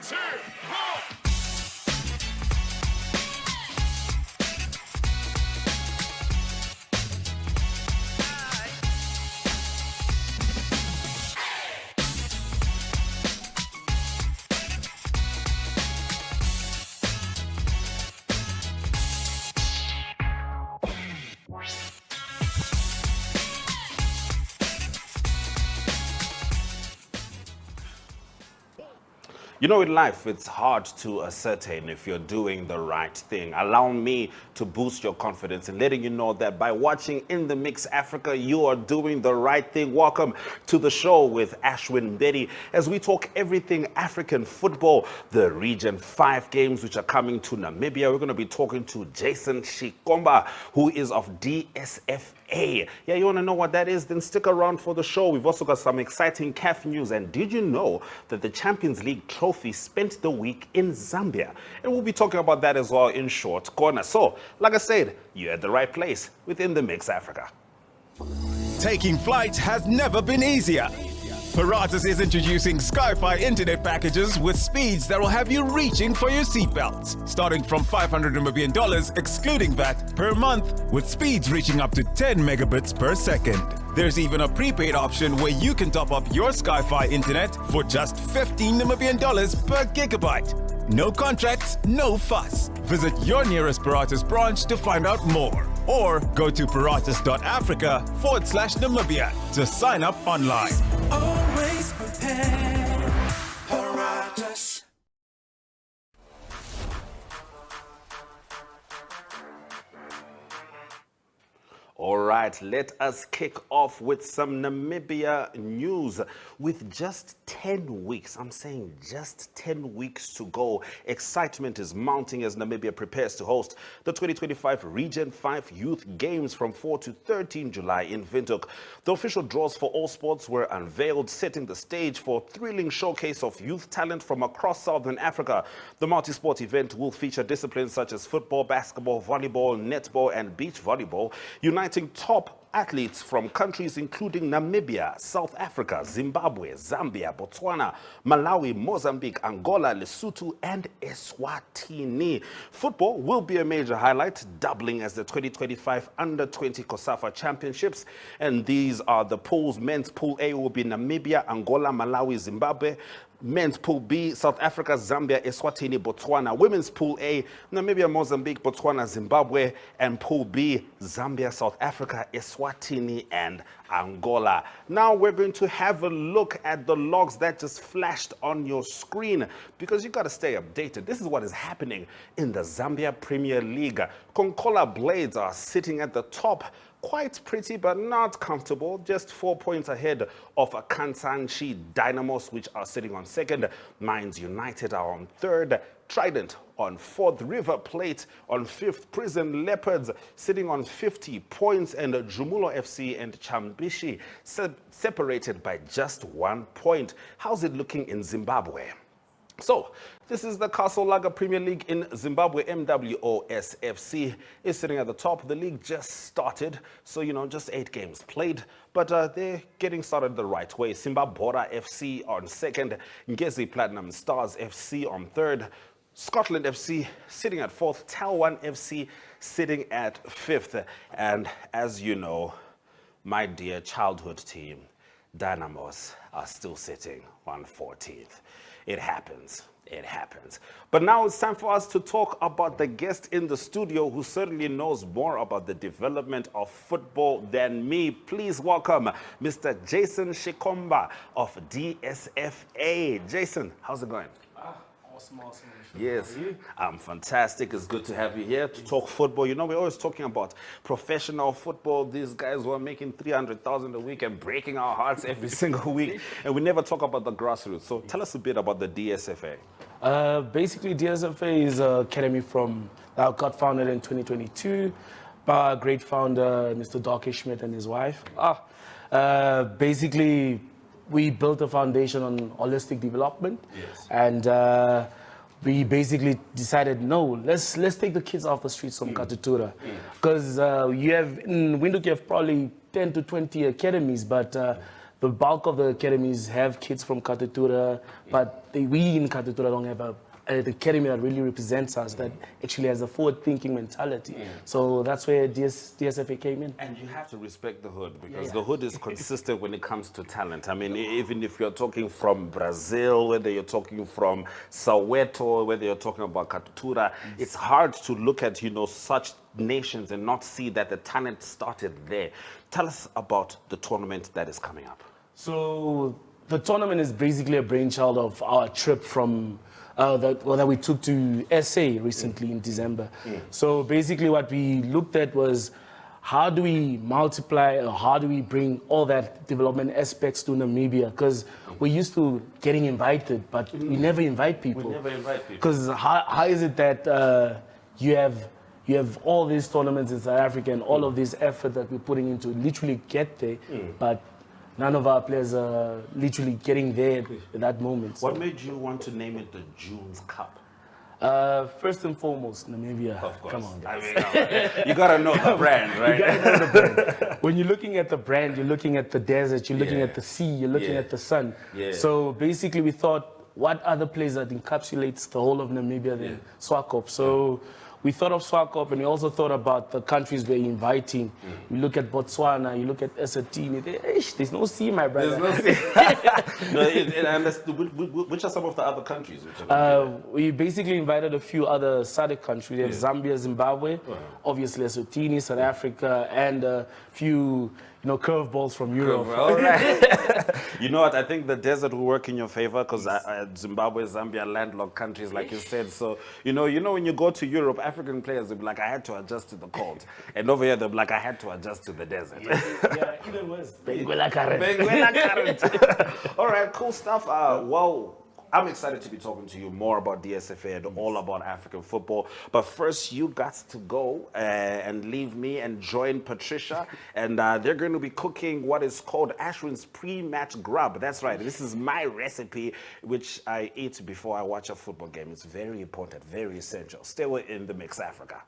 2, 1. You know, in life, it's hard to ascertain if you're doing the right thing. Allow me to boost your confidence in letting you know that by watching In the Mix Africa, you are doing the right thing. Welcome to the show with Ashwin Betty as we talk everything African football, the Region 5 games which are coming to Namibia. We're going to be talking to Jason Shikomba, who is of DSFA. Yeah, you want to know what that is? Then stick around for the show. We've also got some exciting CAF news. And did you know that the Champions League trophy spent the week in Zambia? And we'll be talking about that as well in short corner. So, like I said, you're at the right place within the Mix Africa. Taking flight has never been easier. Paratus is introducing Sky-Fi internet packages with speeds that will have you reaching for your seatbelts, starting from $500 Namibian excluding VAT per month, with speeds reaching up to 10 megabits per second. There's even a prepaid option where you can top up your Sky-Fi internet for just $15 Namibian per gigabyte. No contracts, no fuss. Visit your nearest Paratus branch to find out more. Or go to paratus.africa/Namibia to sign up online. Always prepared, Paratus. All right, let us kick off with some Namibia news. With just 10 weeks, I'm saying just 10 weeks to go, excitement is mounting as Namibia prepares to host the 2025 Region 5 Youth Games from 4 to 13 July in Windhoek. The official draws for all sports were unveiled, setting the stage for a thrilling showcase of youth talent from across Southern Africa. The multi-sport event will feature disciplines such as football, basketball, volleyball, netball, and beach volleyball, uniting top athletes from countries including Namibia, South Africa, Zimbabwe, Zambia, Botswana, Malawi, Mozambique, Angola, Lesotho, and Eswatini. Football will be a major highlight, doubling as the 2025 Under-20 COSAFA Championships. And these are the pools. Men's Pool A will be Namibia, Angola, Malawi, Zimbabwe. Men's Pool B, South Africa, Zambia, Eswatini, Botswana. Women's Pool A, Namibia, Mozambique, Botswana, Zimbabwe. And Pool B, Zambia, South Africa, Eswatini, and Angola. Now we're going to have a look at the logs that just flashed on your screen because you got to stay updated. This is what is happening in the Zambia Premier League. Konkola Blades are sitting at the top. Quite pretty, but not comfortable. Just 4 points ahead of Kansanshi Dynamos, which are sitting on second. Mines United are on third. Trident on fourth. River Plate on fifth. Prison Leopards sitting on 50 points. And Jumulo FC and Chambishi separated by just 1 point. How's it looking in Zimbabwe? So, this is the Castle Lager Premier League in Zimbabwe. MWOSFC is sitting at the top. The league just started, so, just 8 games played. But they're getting started the right way. Simba Bora FC on second. Ngezi Platinum Stars FC on third. Scotland FC sitting at fourth. Talwan FC sitting at fifth. And as you know, my dear childhood team, Dynamos, are still sitting on 14th. It happens. It happens. But now it's time for us to talk about the guest in the studio who certainly knows more about the development of football than me. Please welcome Mr. Jason Shikomba of DSFA. Jason, how's it going? Awesome. Yes, I'm fantastic. It's good to have you here to talk football. We're always talking about professional football. These guys who are making 300,000 a week and breaking our hearts every single week. And we never talk about the grassroots. So tell us a bit about the DSFA. Basically, DSFA is an academy that got founded in 2022 by a great founder, Mr. Doke Schmidt and his wife. Basically, we built a foundation on holistic development. Yes. And we basically decided, no, let's take the kids off the streets from Katutura. Because in Windhoek you have probably 10 to 20 academies, but the the bulk of the academies have kids from Katutura, but we in Katutura don't have the academy that really represents us, that actually has a forward-thinking mentality. So that's where DSFA came in. And you have to respect the hood, because the hood is consistent when it comes to talent. I mean, even if you're talking from Brazil, whether you're talking from Soweto, whether you're talking about Katutura, it's hard to look at, such nations and not see that the talent started there. Tell us about the tournament that is coming up. So the tournament is basically a brainchild of our trip from that we took to SA recently in December. So basically what we looked at was, how do we multiply, or how do we bring all that development aspects to Namibia? Because we're used to getting invited, but we never invite people. We never invite people. Because how is it that you have all these tournaments in South Africa and all of this effort that we're putting into literally get there, but none of our players are literally getting there at that moment. What made you want to name it the June's Cup? First and foremost, Namibia. Of course. Come on, I guys. mean, you gotta know the brand, right? You gotta know the brand. When you're looking at the brand, you're looking at the desert, you're looking at the sea, you're looking at the sun. So basically we thought, what other place that encapsulates the whole of Namibia than Swakop? So we thought of Swakop, and we also thought about the countries we're inviting. You look at Botswana, you look at Eswatini. There's no sea, my brother. There's no sea. Which are some of the other countries? We basically invited a few other SADC countries. We have Zambia, Zimbabwe, obviously Eswatini, South Africa, and a few curveballs from Europe. All right. You know what? I think the desert will work in your favor, because Zimbabwe, Zambia, landlocked countries, like you said. So, when you go to Europe, African players will be like, I had to adjust to the cold. And over here, they'll be like, I had to adjust to the desert. Even worse. Benguela current. Benguela current. All right, cool stuff. Well, I'm excited to be talking to you more about DSFA and all about African football. But first, you got to go and leave me and join Patricia. And they're going to be cooking what is called Ashwin's pre-match grub. That's right. This is my recipe, which I eat before I watch a football game. It's very important, very essential. Stay in the mix, Africa.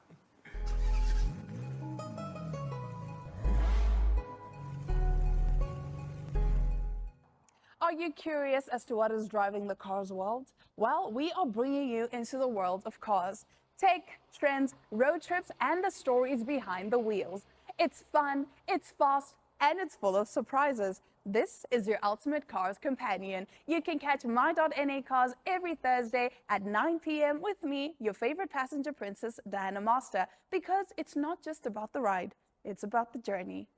Are you curious as to what is driving the cars world? Well, we are bringing you into the world of cars. Tech, trends, road trips, and the stories behind the wheels. It's fun, it's fast, and it's full of surprises. This is your ultimate cars companion. You can catch My.NA Cars every Thursday at 9 p.m. with me, your favorite passenger princess, Diana Master, because it's not just about the ride, it's about the journey.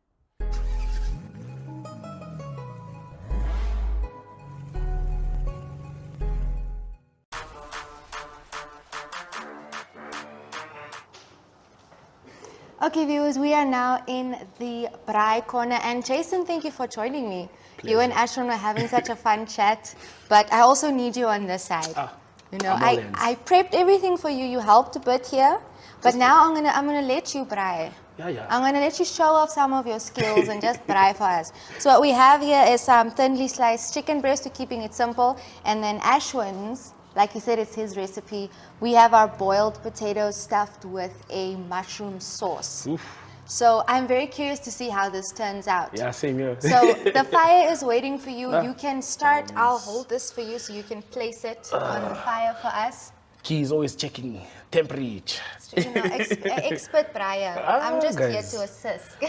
Okay, viewers, we are now in the Braai corner, and Jason, thank you for joining me. Pleasure. You and Ashwin were having such a fun chat, but I also need you on this side. I prepped everything for you. You helped a bit here, but now I'm gonna let you braai. I'm gonna let you show off some of your skills and just braai for us. So what we have here is some thinly sliced chicken breast. We're keeping it simple, and then Ashwin's. Like he said, it's his recipe. We have our boiled potatoes stuffed with a mushroom sauce. Oof. So I'm very curious to see how this turns out. Yeah, same here. So the fire is waiting for you. You can start. I'll hold this for you so you can place it on the fire for us. Key is always checking temperature. Expert braaier. I'm just here to assist.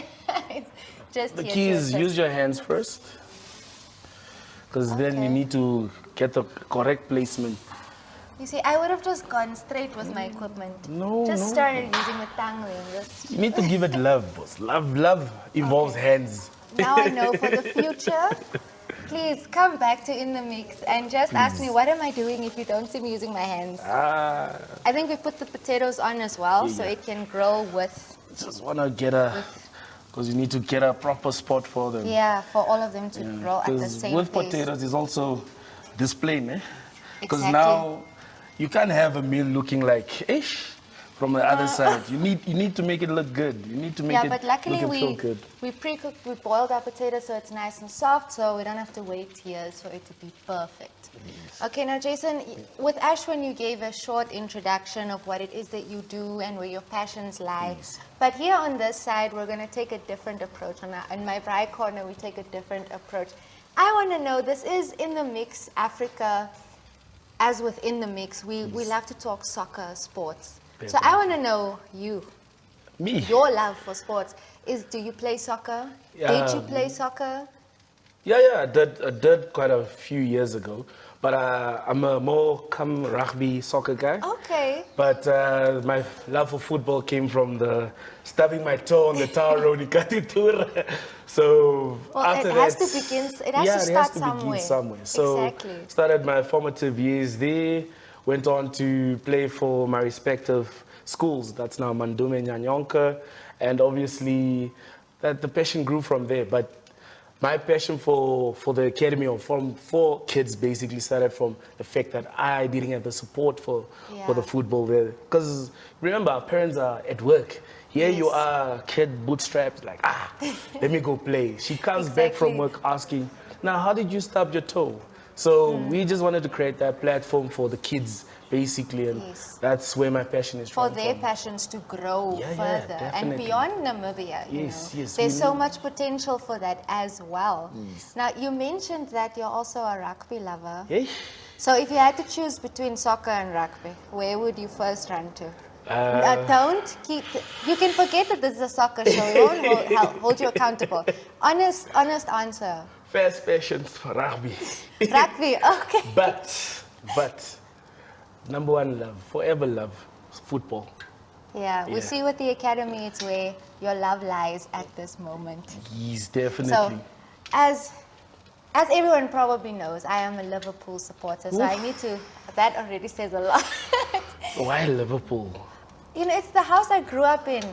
The key is use your hands first, because then you need to get the correct placement. You see, I would have just gone straight with my equipment. Started using the tongue ring. You need to give it love, boss. Love involves hands. Now I know for the future. Please come back to In the Mix and just ask me, what am I doing if you don't see me using my hands? I think we put the potatoes on as well, so it can grill with... Just want to get because you need to get a proper spot for them. Yeah, for all of them to grow at the same with pace. Potatoes is also displaying, because now you can't have a meal looking like ish from the other side. You need to make it look good. You need to make it but luckily feel good. We pre-cooked, we boiled our potatoes so it's nice and soft, so we don't have to wait years for it to be perfect. Okay, now Jason, with Ashwin you gave a short introduction of what it is that you do and where your passions lie. But here on this side, we're going to take a different approach. In my braai corner, we take a different approach. I want to know, this is in the mix, Africa, as within the mix, we love to talk soccer, sports. So I want to know you, Me? your love for sports. Do you play soccer? Did you play soccer? Yeah, I did quite a few years ago. But I'm a more rugby soccer guy. Okay. But my love for football came from the stubbing my toe on the tar road in Katitur. So Well, after it that, has to begin. It has to start somewhere. So exactly. started my formative years there. Went on to play for my respective schools. That's now Mandume and Nyanyonka, and obviously that the passion grew from there. But my passion for the academy or for kids basically started from the fact that I didn't have the support for the football there. Because remember, our parents are at work. Here you are, kid bootstrapped, like, let me go play. She comes back from work asking, now, how did you stub your toe? So we just wanted to create that platform for the kids, basically, and that's where my passion is for from. their passions to grow further and definitely. beyond Namibia. Yes, There's so much potential for that as well. Now, you mentioned that you're also a rugby lover. Hey. So if you had to choose between soccer and rugby, where would you first run to? You can forget that this is a soccer show. We won't hold you accountable. Honest answer. First passion for rugby. Rugby, okay. But number one love, forever love, football. Yeah, we see with the academy, it's where your love lies at this moment. Yes, definitely. So, as everyone probably knows, I am a Liverpool supporter, so I need to, that already says a lot. Why Liverpool? You know, it's the house I grew up in.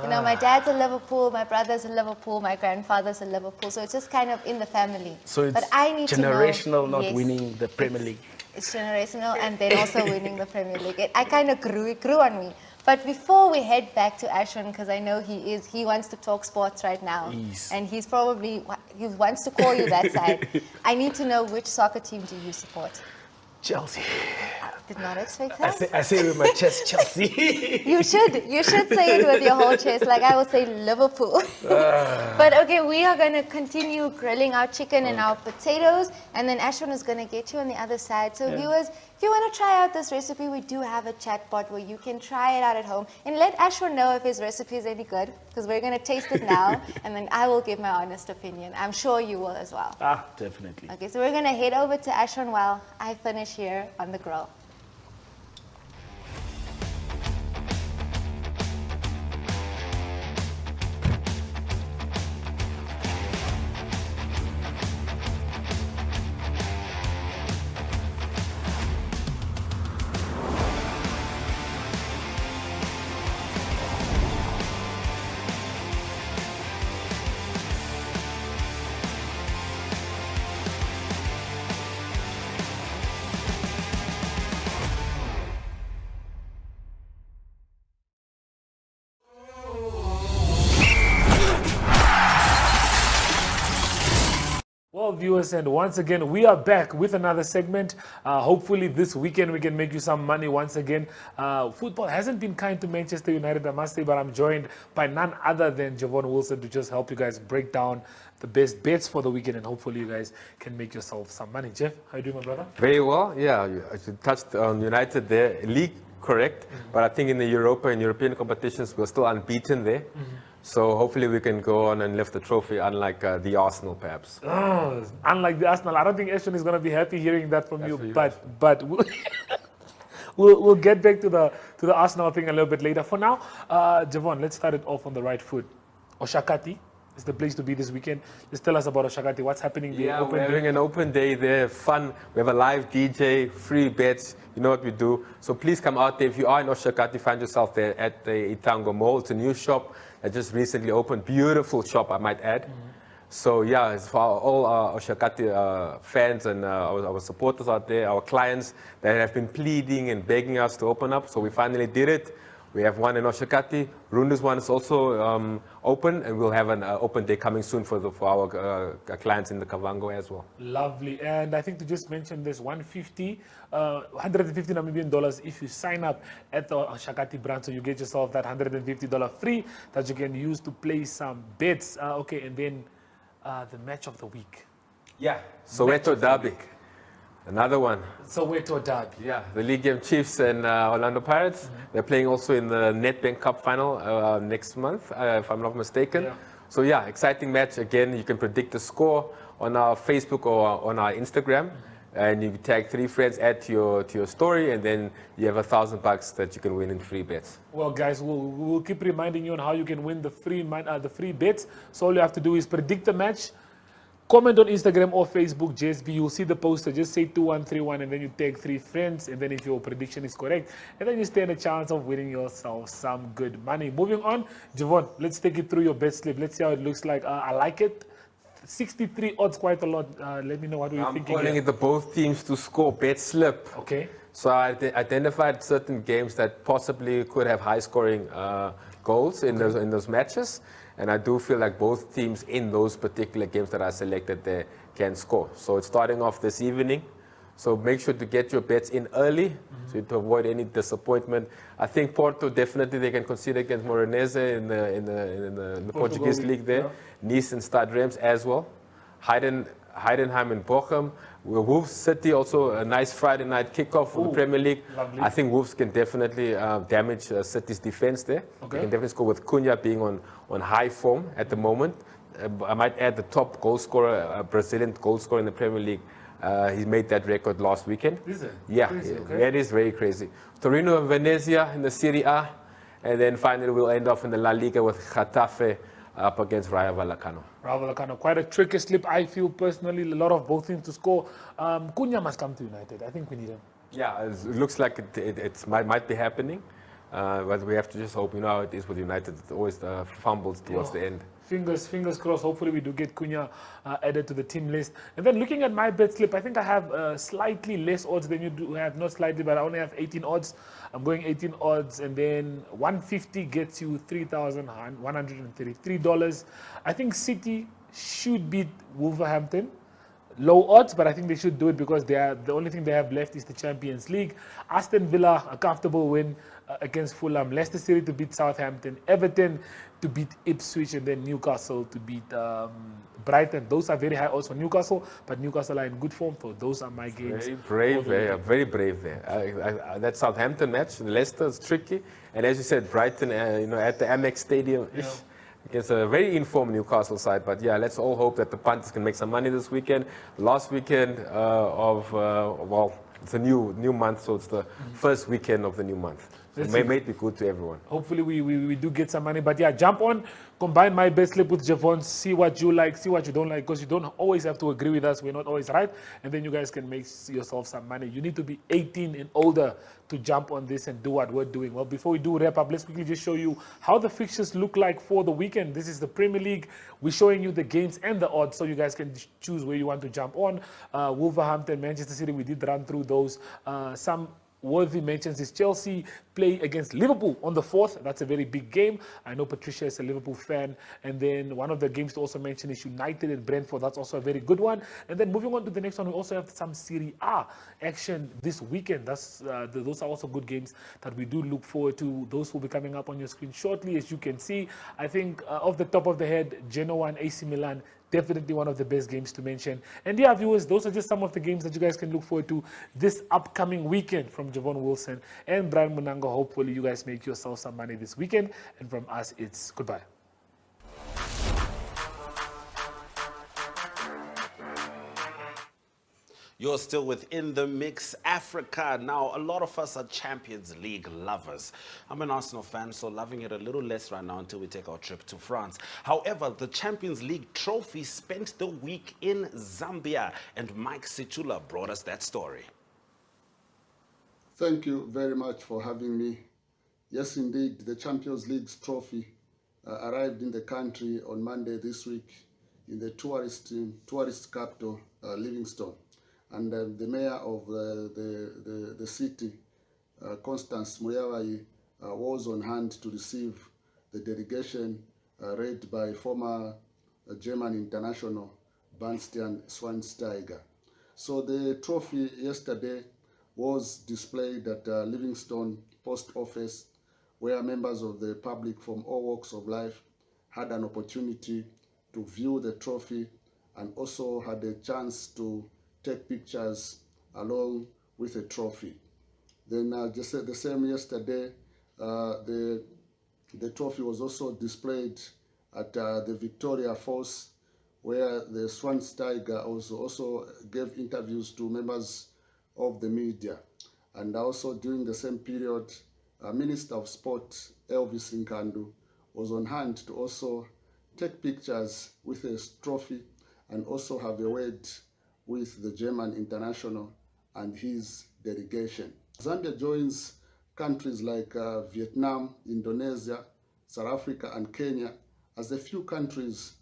You know, my dad's a Liverpool, my brother's a Liverpool, my grandfather's a Liverpool, so it's just kind of in the family. So it's but I need generational, to know, not winning the Premier League. It's generational, and then also winning the Premier League. I kind of it grew on me. But before we head back to Ashwin, because I know he wants to talk sports right now, and he wants to call you that side. I need to know, which soccer team do you support? Chelsea. Did not expect that. I say it with my chest, Chelsea. You should say it with your whole chest. Like I would say Liverpool. But okay, we are going to continue grilling our chicken and our potatoes, and then Ashwin is going to get you on the other side. So viewers, if you want to try out this recipe, we do have a chat bot where you can try it out at home, and let Ashwin know if his recipe is any good, because we're going to taste it now, and then I will give my honest opinion. I'm sure you will as well. Definitely. Okay, so we're going to head over to Ashwin while I finish here on the grill. Well, viewers, and once again, we are back with another segment. Hopefully this weekend we can make you some money once again. Football hasn't been kind to Manchester United, I must say, but I'm joined by none other than Jevon Wilson to just help you guys break down the best bets for the weekend, and hopefully you guys can make yourself some money. Jeff, how you doing, my brother? Very well, yeah. You touched on United there. League, correct. But I think in the European competitions, we're still unbeaten there. So hopefully we can go on and lift the trophy, unlike the Arsenal, perhaps. Unlike the Arsenal, I don't think Ashton is going to be happy hearing that from you. But we'll get back to the Arsenal thing a little bit later. For now, Jevon, let's start it off on the right foot. Oshakati is the place to be this weekend. Just tell us about Oshakati. What's happening there? Yeah, we're having an open day there, fun. We have a live DJ, free bets. You know what we do. So please come out there. If you are in Oshakati, find yourself there at the Itango Mall. It's a new shop that just recently opened. Beautiful shop, I might add. So yeah, it's for all our Oshakati fans and our supporters out there, our clients that have been pleading and begging us to open up. So we finally did it. We have one in Oshakati. Runda's one is also open, and we'll have an open day coming soon for our clients in the Kavango as well. Lovely. And I think to just mention this, 150 Namibian dollars if you sign up at the Oshakati branch, so you get yourself that $150 free that you can use to play some bets. Okay, and then the match of the week. Yeah, Soweto Derby. Another one. Soweto Derby. Yeah, the League Game Chiefs and Orlando Pirates. They're playing also in the Nedbank Cup final next month, if I'm not mistaken. Yeah. So yeah, exciting match. Again, you can predict the score on our Facebook or on our Instagram. And you tag 3 friends, add to your story, and then you have $1,000 that you can win in free bets. Well, guys, we'll keep reminding you on how you can win the free bets. So all you have to do is predict the match, comment on Instagram or Facebook, JSB. You'll see the poster. Just say 2131, and then you tag 3 friends. And then if your prediction is correct, and then you stand a chance of winning yourself some good money. Moving on, Jevon, let's take it through your bet slip. Let's see how it looks like. I like it. 63 odds, quite a lot. Let me know what you're thinking. I'm calling it the both teams to score bet slip. Okay. So I identified certain games that possibly could have high scoring goals in those matches. And I do feel like both teams in those particular games that I selected there can score. So it's starting off this evening. So make sure to get your bets in early so to avoid any disappointment. I think Porto definitely they can consider against Morenese in the Portuguese league there. Yeah. Nice and Stade Reims as well. Heidenheim and Bochum. Wolves City also a nice Friday night kickoff for the Premier League. Lovely. I think Wolves can definitely damage City's defense there. Okay. They can definitely score with Cunha being on high form at the moment. I might add the top goal scorer, Brazilian goal scorer in the Premier League. He made that record last weekend. Is it? Yeah, Crazy, okay. that is very crazy. Torino and Venezia in the Serie A. And then finally we'll end off in the La Liga with Getafe up against Rayo Vallecano. Rayo Vallecano, quite a tricky slip, I feel personally. A lot of both teams to score. Cunha must come to United. I think we need him. Yeah, it looks like it might be happening. But we have to just hope. You know how it is with United. It always fumbles towards the end. Fingers crossed. Hopefully we do get Cunha added to the team list. And then looking at my bet slip, I think I have slightly less odds than you do have. Not slightly, but I only have 18 odds. I'm going 18 odds, and then 150 gets you $3,133. I think City should beat Wolverhampton. Low odds, but I think they should do it because the only thing they have left is the Champions League. Aston Villa, a comfortable win against Fulham. Leicester City to beat Southampton. Everton to beat Ipswich, and then Newcastle to beat Brighton. Those are very high odds for Newcastle, but Newcastle are in good form, so those are my games. Very brave, very brave there. That Southampton match, Leicester is tricky, and as you said, Brighton, at the Amex Stadium. Yeah. Against a very informed Newcastle side, but yeah, let's all hope that the Panthers can make some money this weekend. Last weekend it's a new month, so it's the first weekend of the new month. So it may be good to everyone. Hopefully we do get some money, but yeah, jump on, combine my best slip with Jevon, see what you like, see what you don't like, because you don't always have to agree with us. We're not always right, and then you guys can make yourself some money. You need to be 18 and older to jump on this and do what we're doing. Well, before we do wrap up, let's quickly just show you how the fixtures look like for the weekend. This is the Premier League. We're showing you the games and the odds, so you guys can choose where you want to jump on. Wolverhampton, Manchester City, we did run through those. Some worthy mentions is Chelsea play against Liverpool on the 4th. That's a very big game. I know Patricia is a Liverpool fan. And then one of the games to also mention is United and Brentford. That's also a very good one. And then moving on to the next one, we also have some Serie A action this weekend. Those are also good games that we do look forward to. Those will be coming up on your screen shortly. As you can see, I think off the top of the head, Genoa and AC Milan, definitely one of the best games to mention. And yeah, viewers, those are just some of the games that you guys can look forward to this upcoming weekend. From Jevon Wilson and Brian Munanga, hopefully you guys make yourself some money this weekend. And from us, it's goodbye. You're still within the mix, Africa. Now, a lot of us are Champions League lovers. I'm an Arsenal fan, so loving it a little less right now until we take our trip to France. However, the Champions League trophy spent the week in Zambia, and Mike Situla brought us that story. Thank you very much for having me. Yes, indeed, the Champions League's trophy arrived in the country on Monday this week in the tourist capital, Livingstone. And the mayor of the city, Constance Muyawai, was on hand to receive the delegation led by former German international Bastian Schweinsteiger. So the trophy yesterday was displayed at Livingstone Post Office, where members of the public from all walks of life had an opportunity to view the trophy and also had a chance to take pictures along with a trophy. Then just the same yesterday, the trophy was also displayed at the Victoria Falls, where the Schweinsteiger also gave interviews to members of the media. And also during the same period, Minister of Sport Elvis Nkandu was on hand to also take pictures with a trophy and also have a word with the German international and his delegation. Zambia joins countries like Vietnam, Indonesia, South Africa, and Kenya as the few countries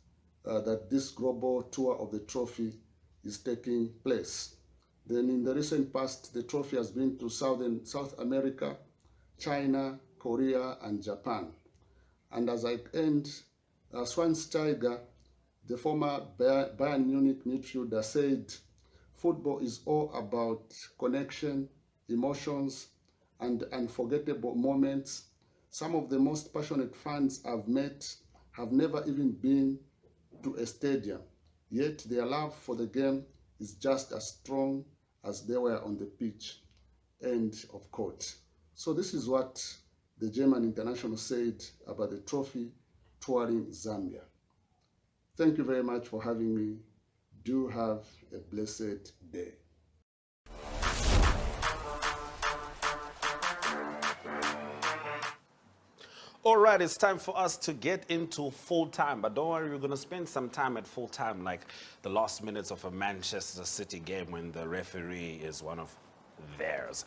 that this global tour of the trophy is taking place. Then in the recent past, the trophy has been to South America, China, Korea, and Japan. And as I end, Schweinsteiger, the former Bayern Munich midfielder, said, "Football is all about connection, emotions, and unforgettable moments. Some of the most passionate fans I've met have never even been to a stadium, yet their love for the game is just as strong as they were on the pitch." End of quote. So this is what the German international said about the trophy touring Zambia. Thank you very much for having me. Do have a blessed day. All right, it's time for us to get into full time. But don't worry, we're going to spend some time at full time, like the last minutes of a Manchester City game when the referee is one of theirs.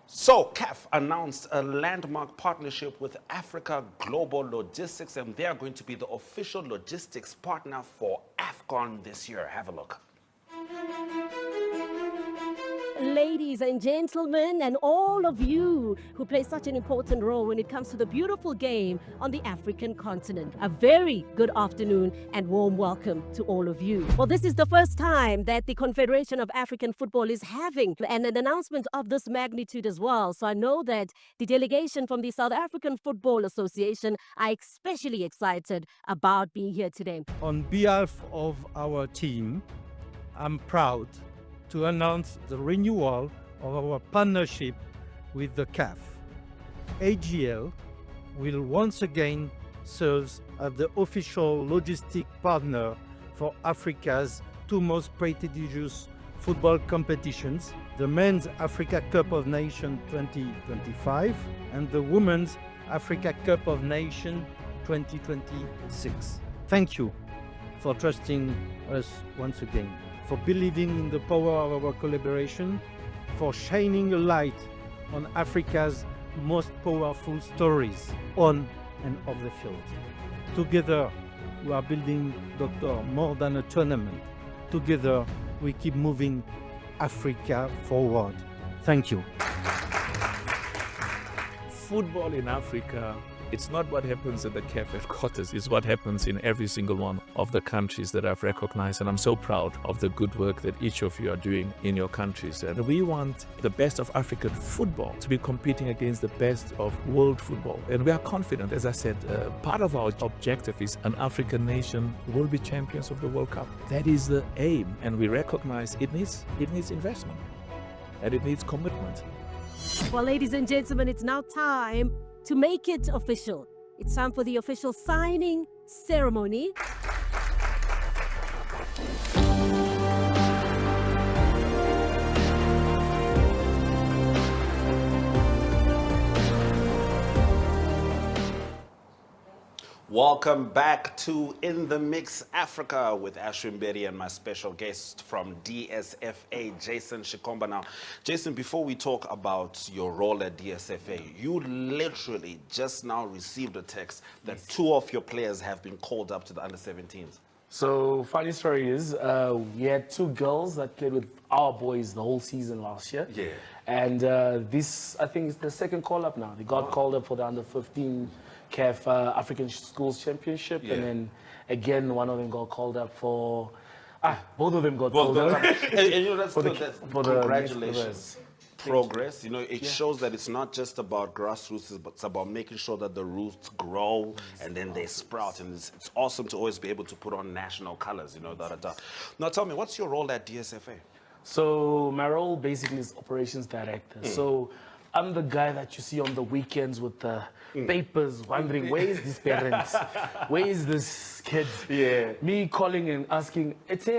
So, CAF announced a landmark partnership with Africa Global Logistics, and they are going to be the official logistics partner for AFCON this year. Have a look. Ladies and gentlemen, and all of you who play such an important role when it comes to the beautiful game on the African continent, a very good afternoon and warm welcome to all of you. Well, this is the first time that the Confederation of African Football is having an announcement of this magnitude as well. So I know that the delegation from the South African Football Association are especially excited about being here today. On behalf of our team, I'm proud to announce the renewal of our partnership with the CAF. AGL will once again serve as the official logistic partner for Africa's two most prestigious football competitions, the Men's Africa Cup of Nations 2025 and the Women's Africa Cup of Nations 2026. Thank you for trusting us once again, for believing in the power of our collaboration, for shining a light on Africa's most powerful stories on and off the field. Together, we are building, Doctor, more than a tournament. Together, we keep moving Africa forward. Thank you. Football in Africa, it's not what happens at the CAF headquarters, it's what happens in every single one of the countries that I've recognized. And I'm so proud of the good work that each of you are doing in your countries. And we want the best of African football to be competing against the best of world football. And we are confident, as I said, part of our objective is an African nation will be champions of the World Cup. That is the aim. And we recognize it needs investment and it needs commitment. Well, ladies and gentlemen, it's now time to make it official. It's time for the official signing ceremony. Welcome back to In the Mix Africa with Ashwin Berry and my special guest from DSFA, Jason Shikomba. Now, Jason, before we talk about your role at DSFA, you literally just now received a text that two of your players have been called up to the under-17s. So, funny story is, we had two girls that played with our boys the whole season last year. Yeah. And this, I think, is the second call-up now. They got called up for the under-15 CAF African Schools Championship, and then again one of them got called up for both of them got called up. And you know, that's good. Congratulations. progress. You know, it shows that it's not just about grassroots, but it's about making sure that the roots grow and then they sprout. And it's awesome to always be able to put on national colors, you know, Now tell me, what's your role at DSFA? So my role basically is operations director. So I'm the guy that you see on the weekends with the papers wondering, where is this parent? Where is this kid? Yeah. Me calling and asking,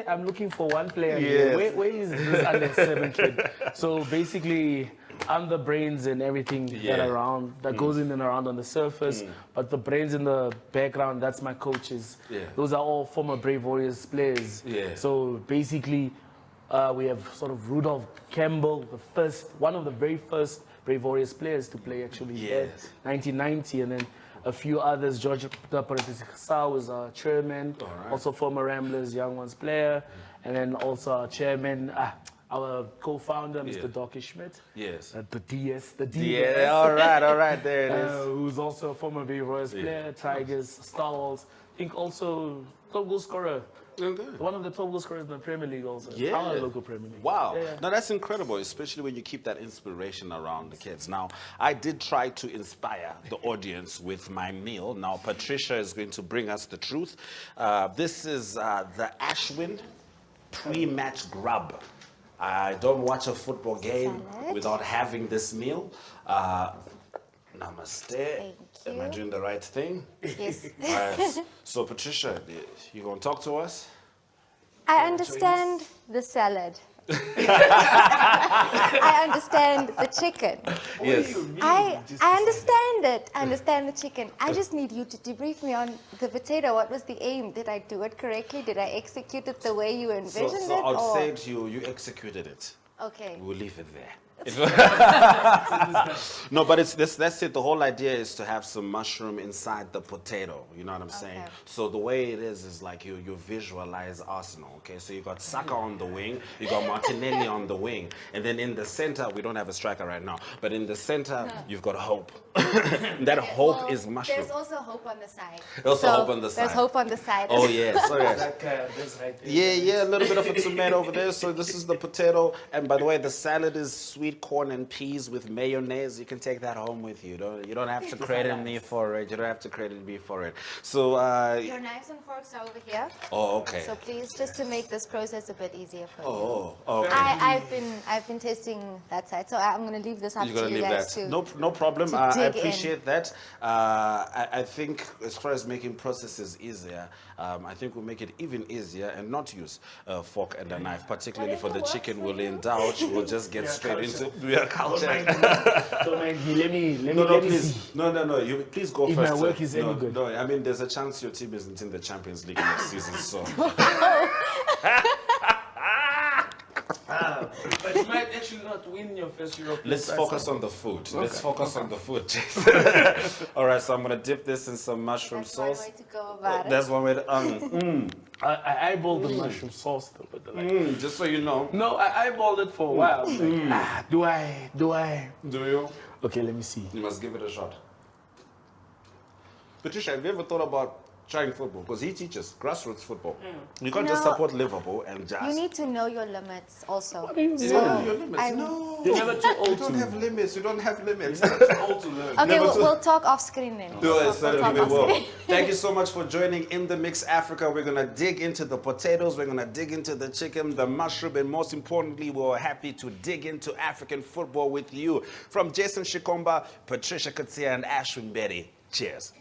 I'm looking for one player here. Where is this under 7 kid? So basically, I'm the brains and everything that goes in and around on the surface. But the brains in the background, that's my coaches. Those are all former Brave Warriors players. So basically, we have sort of Rudolph Campbell, one of the very first Brave Warriors players to play actually in 1990, and then a few others. George Paratisi was our chairman, also former Ramblers Young Ones player, and then also our chairman, our co-founder, Mr. Docky Schmidt. Yes. The DS. All right, there it is. Who's also a former Brave Warriors player, Tigers, Star Wars. I think also top goal scorer. One of the top goal scorers in the Premier League also. Our local Premier League. Wow. Now that's incredible, especially when you keep that inspiration around the kids. Now, I did try to inspire the audience with my meal. Now, Patricia is going to bring us the truth. This is the Ashwin pre-match grub. I don't watch a football game without having this meal. Namaste. Am I doing the right thing? Yes. All right. So, Patricia, you going to talk to us? I understand the salad. I understand the chicken. Yes. I understand it. I understand the chicken. I just need you to debrief me on the potato. What was the aim? Did I do it correctly? Did I execute it the way you envisioned it? So I'd say to you executed it. Okay. We'll leave it there. No, but that's it. The whole idea is to have some mushroom inside the potato. You know what I'm saying? So the way it is like you visualize Arsenal. Okay, so you got Saka on the wing, you got Martinelli on the wing, and then in the center we don't have a striker right now, but in the center you've got hope. That hope is mushroom. There's also hope on the side. Also hope on the side. There's hope on the side. Oh yes. Oh, yes. Right there. Yeah, a little bit of a tomato over there. So this is the potato, and by the way, the salad is sweet corn and peas with mayonnaise. You can take that home with you. You don't have to credit me for it. You don't have to credit me for it. So your knives and forks are over here. Oh, okay. So please, just to make this process a bit easier for you. Oh, okay. I've been testing that side, so I'm gonna leave this up to you guys too. No problem. to I dig appreciate that. I think as far as making processes easier, I think we'll make it even easier and not use a fork and a knife, particularly for the chicken. We'll indulge. We'll just get straight into culture. Don't mind me. Let me please. see. No. You please go If first. my work is any good. No, I mean there's a chance your team isn't in the Champions League next season. So. But you might actually not win your first European. Let's focus on the food. Okay. Let's focus on the food, Jason. All right, so I'm gonna dip this in some mushroom sauce. That's one way to go about it. That's one way to. I eyeballed the mushroom sauce though, but just so you know. No, I eyeballed it for a while. Like, do I? Do you? Okay, let me see. You must give it a shot. Patricia, have you ever thought about trying football? Because he teaches grassroots football. You can't just support Liverpool and just. You need to know your limits also. What do you mean? Your limits? No. You're never too old You don't have limits. You don't have limits. old to learn. Okay, we'll talk off screen then. Thank you so much for joining In The Mix Africa. We're going to dig into the potatoes. We're going to dig into the chicken, the mushroom, and most importantly, we're happy to dig into African football with you. From Jason Shikomba, Patricia Katsia, and Ashwin Betty. Cheers.